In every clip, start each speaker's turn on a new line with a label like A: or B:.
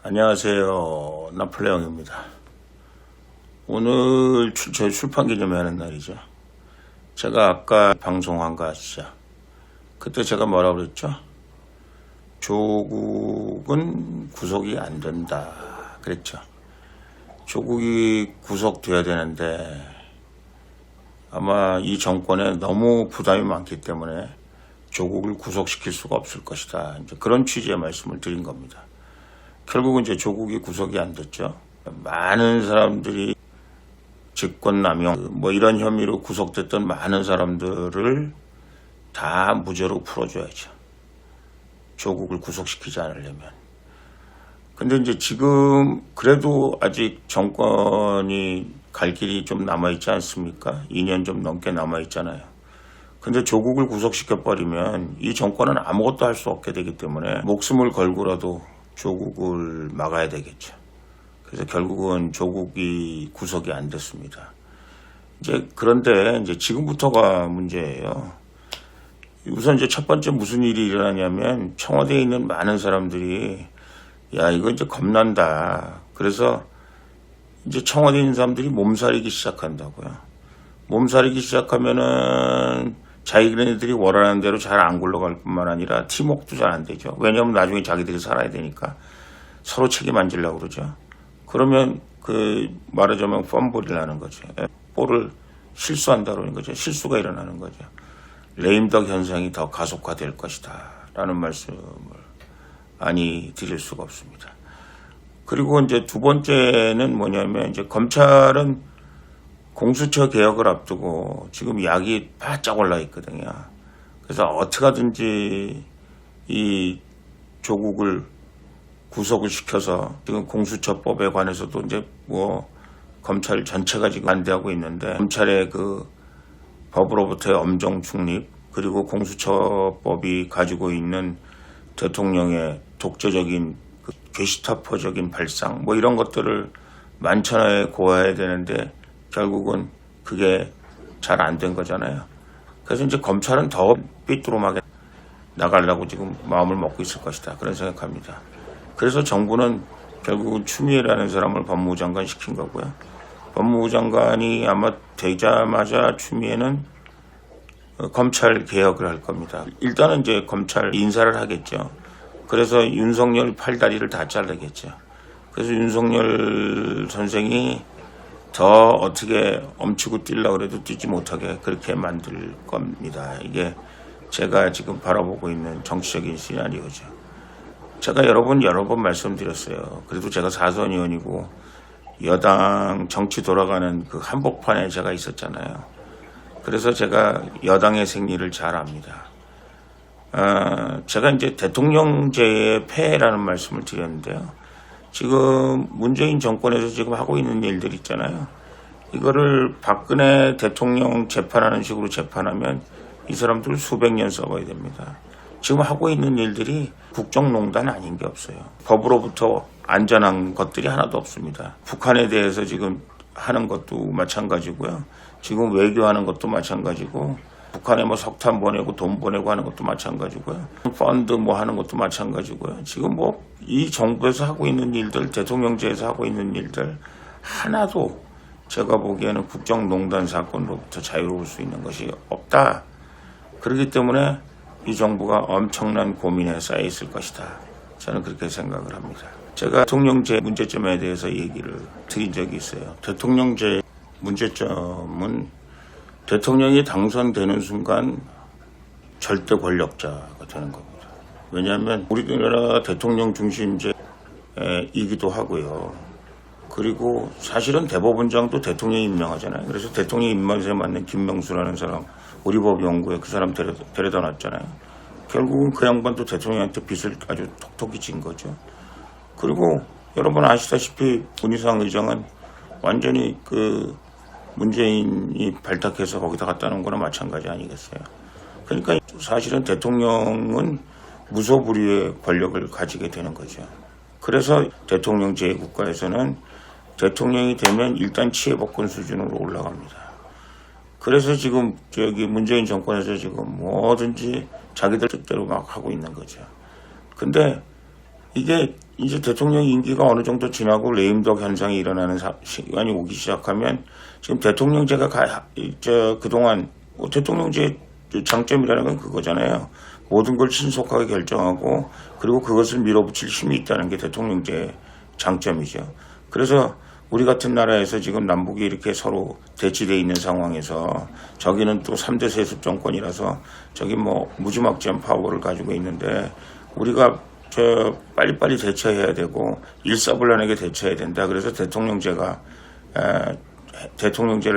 A: 안녕하세요. 나폴레옹입니다. 오늘 저희 출판 기념회하는 날이죠. 제가 아까 방송한 거 아시죠? 그때 제가 뭐라고 그랬죠? 조국은 구속이 안 된다 그랬죠. 조국이 구속돼야 되는데 아마 이 정권에 너무 부담이 많기 때문에 조국을 구속시킬 수가 없을 것이다. 이제 그런 취지의 말씀을 드린 겁니다. 결국은 이제 조국이 구속이 안 됐죠. 많은 사람들이 직권남용 뭐 이런 혐의로 구속됐던 많은 사람들을 다 무죄로 풀어줘야죠. 조국을 구속시키지 않으려면. 근데 이제 지금 그래도 아직 정권이 갈 길이 좀 남아있지 않습니까? 2년 좀 넘게 남아있잖아요. 근데 조국을 구속시켜버리면 이 정권은 아무것도 할 수 없게 되기 때문에 목숨을 걸고라도 조국을 막아야 되겠죠. 그래서 결국은 조국이 구속이 안 됐습니다. 그런데 이제 지금부터가 문제예요. 우선 이제 첫 번째 무슨 일이 일어나냐면 청와대에 있는 많은 사람들이 야, 이거 이제 겁난다. 그래서 이제 청와대에 있는 사람들이 몸살이기 시작한다고요. 몸살이기 시작하면은 자기네들이 원하는 대로 잘 안 굴러갈 뿐만 아니라 팀워크도 잘 안 되죠. 왜냐하면 나중에 자기들이 살아야 되니까 서로 책임 안 지려고 그러죠. 그러면 말하자면 펌블을 하는 거죠. 볼을 실수한다는 거죠. 실수가 일어나는 거죠. 레임덕 현상이 더 가속화될 것이다 라는 말씀을 아니 드릴 수가 없습니다. 그리고 이제 두 번째는 뭐냐면 이제 검찰은 공수처 개혁을 앞두고 지금 약이 바짝 올라 있거든요. 그래서 어떻게 하든지 이 조국을 구속을 시켜서 지금 공수처법에 관해서도 이제 뭐 검찰 전체가 지금 반대하고 있는데 검찰의 법으로부터의 엄정 중립 그리고 공수처법이 가지고 있는 대통령의 독재적인 괴시타포적인 발상 뭐 이런 것들을 만천하에 고해야 되는데 결국은 그게 잘 안 된 거잖아요. 그래서 이제 검찰은 더 삐뚤어하게 나가려고 지금 마음을 먹고 있을 것이다. 그런 생각합니다. 그래서 정부는 결국은 추미애라는 사람을 법무부 장관 시킨 거고요. 법무부 장관이 아마 되자마자 추미애는 검찰 개혁을 할 겁니다. 일단은 이제 검찰 인사를 하겠죠. 그래서 윤석열 팔다리를 다 자르겠죠. 그래서 윤석열 선생이 더 어떻게 엄치고 뛰려고 해도 뛰지 못하게 그렇게 만들 겁니다. 이게 제가 지금 바라보고 있는 정치적인 시나리오죠. 제가 여러 번 말씀드렸어요. 그래도 제가 사선 의원이고 여당 정치 돌아가는 한복판에 제가 있었잖아요. 그래서 제가 여당의 생리를 잘 압니다. 제가 이제 대통령제의 폐해라는 말씀을 드렸는데요. 지금 문재인 정권에서 지금 하고 있는 일들 있잖아요. 이거를 박근혜 대통령 재판하는 식으로 재판하면 이 사람들 수백 년 써봐야 됩니다. 지금 하고 있는 일들이 국정농단 아닌 게 없어요. 법으로부터 안전한 것들이 하나도 없습니다. 북한에 대해서 지금 하는 것도 마찬가지고요. 지금 외교하는 것도 마찬가지고 북한에 뭐 석탄 보내고 돈 보내고 하는 것도 마찬가지고요. 펀드 뭐 하는 것도 마찬가지고요. 지금 뭐 이 정부에서 하고 있는 일들, 대통령제에서 하고 있는 일들 하나도 제가 보기에는 국정농단 사건으로부터 자유로울 수 있는 것이 없다. 그렇기 때문에 이 정부가 엄청난 고민에 쌓여 있을 것이다. 저는 그렇게 생각을 합니다. 제가 대통령제 문제점에 대해서 얘기를 드린 적이 있어요. 대통령제 문제점은 대통령이 당선되는 순간 절대 권력자가 되는 겁니다. 왜냐하면 우리나라 대통령 중심제이기도 하고요. 그리고 사실은 대법원장도 대통령이 임명하잖아요. 그래서 대통령 입맛에 맞는 김명수라는 사람 우리 법 연구에 그 사람 데려다 놨잖아요. 결국은 그 양반도 대통령한테 빚을 아주 톡톡히 진 거죠. 그리고 여러분 아시다시피 문희상 의장은 완전히 문재인이 발탁해서 거기다 갖다 놓은 거나 마찬가지 아니겠어요. 그러니까 사실은 대통령은 무소불위의 권력을 가지게 되는 거죠. 그래서 대통령제의 국가에서는 대통령이 되면 일단 치해복권 수준으로 올라갑니다. 그래서 지금 문재인 정권에서 지금 뭐든지 자기들 뜻대로 막 하고 있는 거죠. 근데 이게 이제 대통령 임기가 어느 정도 지나고 레임덕 현상이 일어나는 시간이 오기 시작하면 지금 대통령제가 그동안 대통령제 장점이라는 건 그거잖아요. 모든 걸 신속하게 결정하고 그리고 그것을 밀어붙일 힘이 있다는 게 대통령제의 장점이죠. 그래서 우리 같은 나라에서 지금 남북이 이렇게 서로 대치되어 있는 상황에서 저기는 또 3대 세습 정권이라서 저기 뭐 무지막지한 파워를 가지고 있는데 우리가 빨리빨리 대처해야 되고 일사불란하게 대처해야 된다. 그래서 대통령제를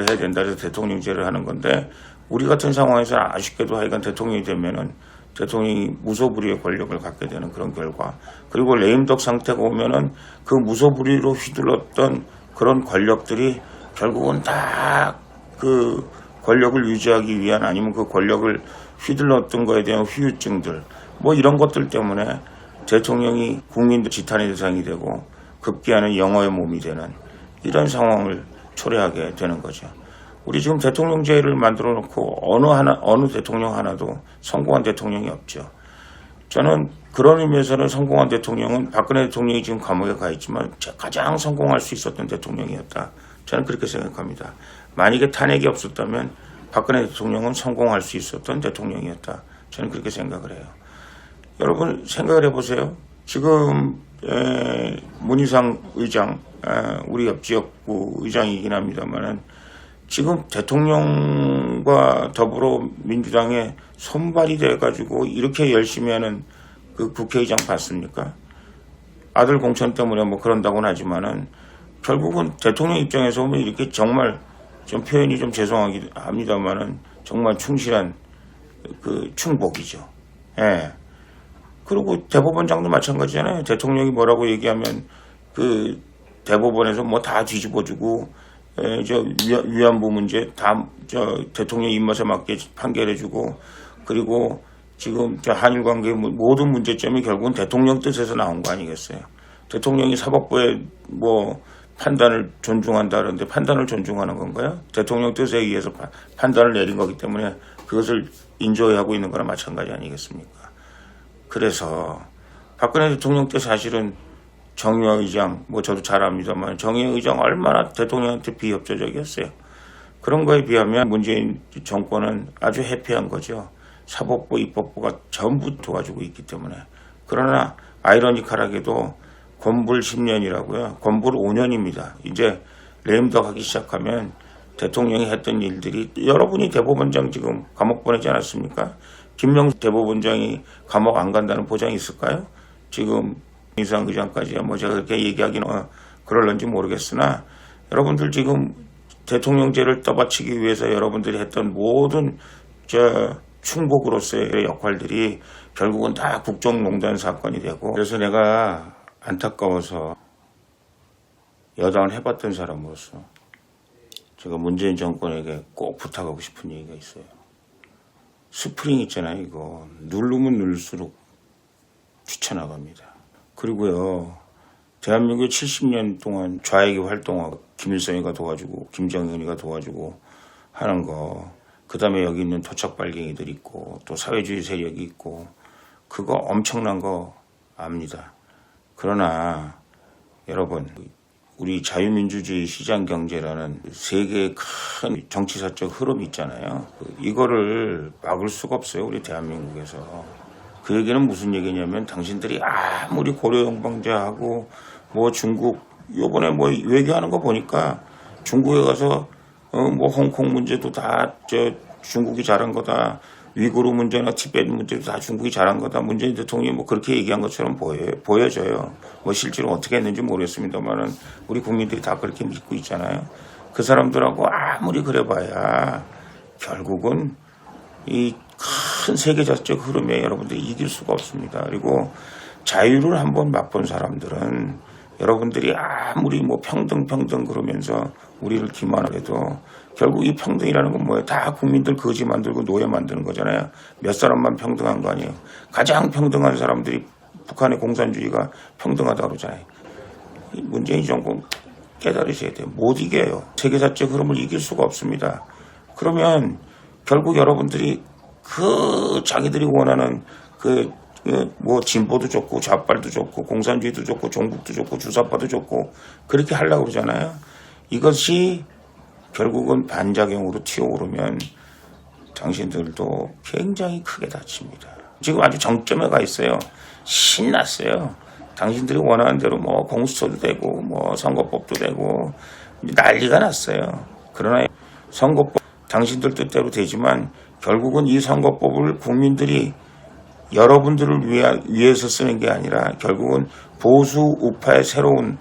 A: 해야 된다. 그래서 대통령제를 하는 건데 우리 같은 상황에서 아쉽게도 하여간 대통령이 되면은 대통령이 무소불위의 권력을 갖게 되는 그런 결과 그리고 레임덕 상태가 오면은 그 무소불위로 휘둘렀던 그런 권력들이 결국은 다 그 권력을 유지하기 위한 아니면 그 권력을 휘둘렀던 거에 대한 후유증들 뭐 이런 것들 때문에 대통령이 국민들 지탄의 대상이 되고 급기야는 영어의 몸이 되는 이런 상황을 초래하게 되는 거죠. 우리 지금 대통령제를 만들어 놓고 어느 대통령 하나도 성공한 대통령이 없죠. 저는 그런 의미에서는 성공한 대통령은 박근혜 대통령이 지금 감옥에 가 있지만 가장 성공할 수 있었던 대통령이었다. 저는 그렇게 생각합니다. 만약에 탄핵이 없었다면 박근혜 대통령은 성공할 수 있었던 대통령이었다. 저는 그렇게 생각을 해요. 여러분 생각을 해보세요. 지금 문희상 의장, 우리 옆지역구 의장이긴 합니다만은 지금 대통령과 더불어민주당에 손발이 돼가지고 이렇게 열심히 하는 그 국회의장 봤습니까? 아들 공천 때문에 뭐 그런다고는 하지만은 결국은 대통령 입장에서 보면 이렇게 정말 좀 표현이 좀 죄송하긴 합니다만은 정말 충실한 그 충복이죠. 예. 그리고 대법원장도 마찬가지잖아요. 대통령이 뭐라고 얘기하면 그 대법원에서 뭐 다 뒤집어주고 위안부 문제 다 대통령 입맛에 맞게 판결해주고 그리고 지금 한일 관계 모든 문제점이 결국은 대통령 뜻에서 나온 거 아니겠어요? 대통령이 사법부의 뭐 판단을 존중한다는데 판단을 존중하는 건가요? 대통령 뜻에 의해서 판단을 내린 거기 때문에 그것을 인조하고 있는 거나 마찬가지 아니겠습니까? 그래서 박근혜 대통령 때 사실은 정의화 의장, 뭐 저도 잘 압니다만 정의화 의장 얼마나 대통령한테 비협조적이었어요. 그런 거에 비하면 문재인 정권은 아주 해피한 거죠. 사법부, 입법부가 전부 도와주고 있기 때문에. 그러나 아이러니컬하게도 권불 10년이라고요. 권불 5년입니다. 이제 레임덕 하기 시작하면 대통령이 했던 일들이 여러분이 대법원장 지금 감옥 보내지 않았습니까? 김명수 대법원장이 감옥 안 간다는 보장이 있을까요? 지금 민상 의장까지야 뭐 제가 그렇게 얘기하기는 그럴런지 모르겠으나 여러분들 지금 대통령제를 떠받치기 위해서 여러분들이 했던 모든 충복으로서의 역할들이 결국은 다 국정농단 사건이 되고 그래서 내가 안타까워서 여당을 해봤던 사람으로서 제가 문재인 정권에게 꼭 부탁하고 싶은 얘기가 있어요. 스프링 있잖아요. 이거 누르면 누를수록 뛰쳐나갑니다. 그리고요. 대한민국 70년 동안 좌익이 활동하고 김일성이가 도와주고 김정은이가 도와주고 하는 거 그 다음에 여기 있는 토착발갱이들 있고 또 사회주의 세력이 있고 그거 엄청난 거 압니다. 그러나 여러분 우리 자유민주주의 시장경제라는 세계의 큰 정치사적 흐름이 있잖아요. 이거를 막을 수가 없어요. 우리 대한민국에서. 그 얘기는 무슨 얘기냐면 당신들이 아무리 고려영방제하고 뭐 중국 요번에 뭐 외교하는 거 보니까 중국에 가서 뭐 홍콩 문제도 다 중국이 잘한 거다. 위구르 문제나 티베트 문제도 다 중국이 잘한 거다. 문재인 대통령이 뭐 그렇게 얘기한 것처럼 보여져요. 뭐 실제로 어떻게 했는지 모르겠습니다만은 우리 국민들이 다 그렇게 믿고 있잖아요. 그 사람들하고 아무리 그래봐야 결국은 이 큰 세계적 흐름에 여러분들이 이길 수가 없습니다. 그리고 자유를 한번 맛본 사람들은 여러분들이 아무리 뭐 평등 그러면서 우리를 기만을 해도 결국 이 평등이라는 건 뭐예요? 다 국민들 거지 만들고 노예 만드는 거잖아요. 몇 사람만 평등한 거 아니에요. 가장 평등한 사람들이 북한의 공산주의가 평등하다고 그러잖아요. 문재인 정권 깨달으셔야 돼요. 못 이겨요. 세계사적 흐름을 이길 수가 없습니다. 그러면 결국 여러분들이 그 자기들이 원하는 그 뭐 진보도 좋고 좌빨도 좋고 공산주의도 좋고 종북도 좋고 주사파도 좋고 그렇게 하려고 그러잖아요. 이것이 결국은 반작용으로 튀어오르면 당신들도 굉장히 크게 다칩니다. 지금 아주 정점에 가 있어요. 신났어요. 당신들이 원하는 대로 뭐 공수처도 되고 뭐 선거법도 되고 난리가 났어요. 그러나 선거법 당신들 뜻대로 되지만 결국은 이 선거법을 국민들이 여러분들을 위해서 쓰는 게 아니라 결국은 보수 우파의 새로운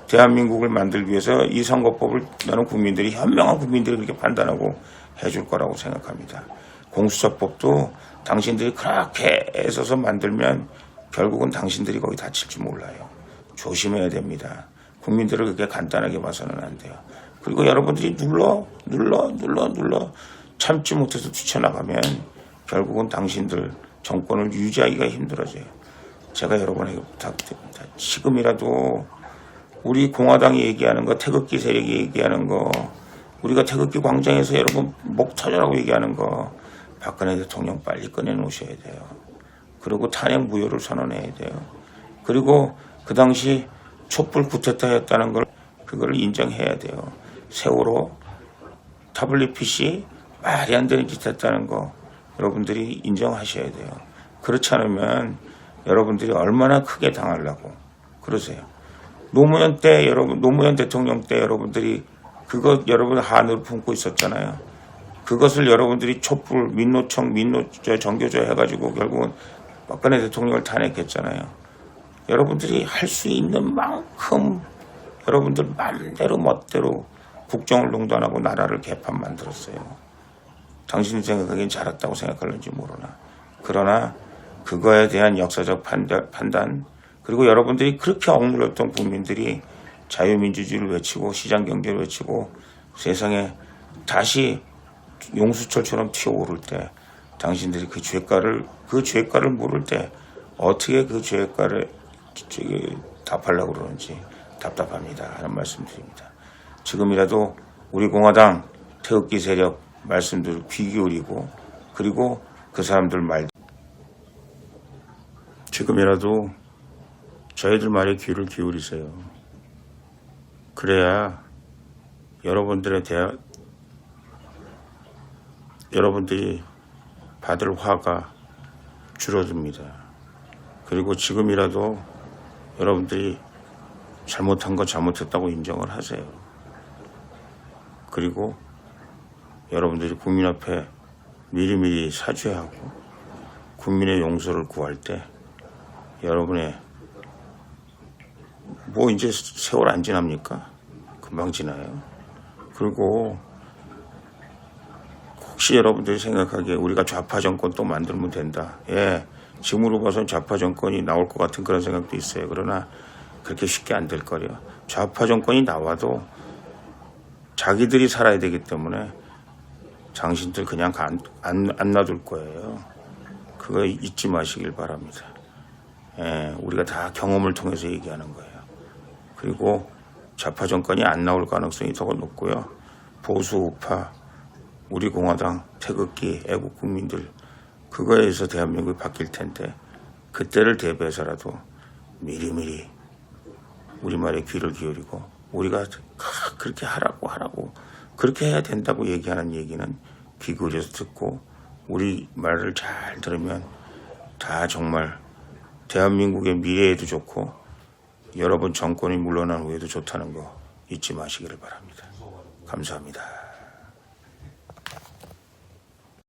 A: 대한민국을 만들기 위해서 이 선거법을 나는 국민들이 현명한 국민들이 그렇게 판단하고 해줄 거라고 생각합니다. 공수처법도 당신들이 그렇게 애써서 만들면 결국은 당신들이 거기 다칠지 몰라요. 조심해야 됩니다. 국민들을 그렇게 간단하게 봐서는 안 돼요. 그리고 여러분들이 눌러 참지 못해서 뛰쳐나가면 결국은 당신들 정권을 유지하기가 힘들어져요. 제가 여러분에게 부탁드립니다. 지금이라도 우리 공화당이 얘기하는 거, 태극기 세력이 얘기하는 거, 우리가 태극기 광장에서 여러분 목 터져라고 얘기하는 거 박근혜 대통령 빨리 꺼내놓으셔야 돼요. 그리고 탄핵 무효를 선언해야 돼요. 그리고 그 당시 촛불 쿠데타였다는 걸 그걸 인정해야 돼요. 세월호 타블릿 PC 말이 안 되는 짓 했다는 거 여러분들이 인정하셔야 돼요. 그렇지 않으면 여러분들이 얼마나 크게 당하려고 그러세요. 노무현 대통령 때 여러분들이 그것 여러분 한으로 품고 있었잖아요. 그것을 여러분들이 촛불 민노총 정교조 해가지고 결국은 박근혜 대통령을 탄핵했잖아요. 여러분들이 할 수 있는 만큼 여러분들 맘대로 멋대로 국정을 농단하고 나라를 개판 만들었어요. 당신이 생각하기엔 잘했다고 생각할는지 모르나. 그러나 그거에 대한 역사적 판단 그리고 여러분들이 그렇게 억눌렸던 국민들이 자유민주주의를 외치고 시장경제를 외치고 세상에 다시 용수철처럼 튀어오를 때 당신들이 그 죄가를 모를 때 어떻게 그 죄가를 답하려고 그러는지 답답합니다 하는 말씀드립니다. 지금이라도 우리 공화당 태극기 세력 말씀들 귀 기울이고 그리고 그 사람들 말 지금이라도 저희들 말에 귀를 기울이세요. 그래야 여러분들이 받을 화가 줄어듭니다. 그리고 지금이라도 여러분들이 잘못한 거 잘못했다고 인정을 하세요. 그리고 여러분들이 국민 앞에 미리미리 사죄하고 국민의 용서를 구할 때 여러분의 뭐 이제 세월 안 지납니까? 금방 지나요. 그리고 혹시 여러분들이 생각하기에 우리가 좌파 정권 또 만들면 된다. 예, 지금으로 봐서는 좌파 정권이 나올 것 같은 그런 생각도 있어요. 그러나 그렇게 쉽게 안 될 거예요. 좌파 정권이 나와도 자기들이 살아야 되기 때문에 당신들 그냥 안 놔둘 거예요. 그거 잊지 마시길 바랍니다. 예, 우리가 다 경험을 통해서 얘기하는 거예요. 그리고 좌파 정권이 안 나올 가능성이 더 높고요. 보수 우파, 우리 공화당, 태극기, 애국 국민들 그거에 의해서 대한민국이 바뀔 텐데 그때를 대비해서라도 미리미리 우리말에 귀를 기울이고 우리가 그렇게 하라고 그렇게 해야 된다고 얘기하는 얘기는 귀 기울여서 듣고 우리 말을 잘 들으면 다 정말 대한민국의 미래에도 좋고 여러분 정권이 물러난 후에도 좋다는 거 잊지 마시기를 바랍니다. 감사합니다.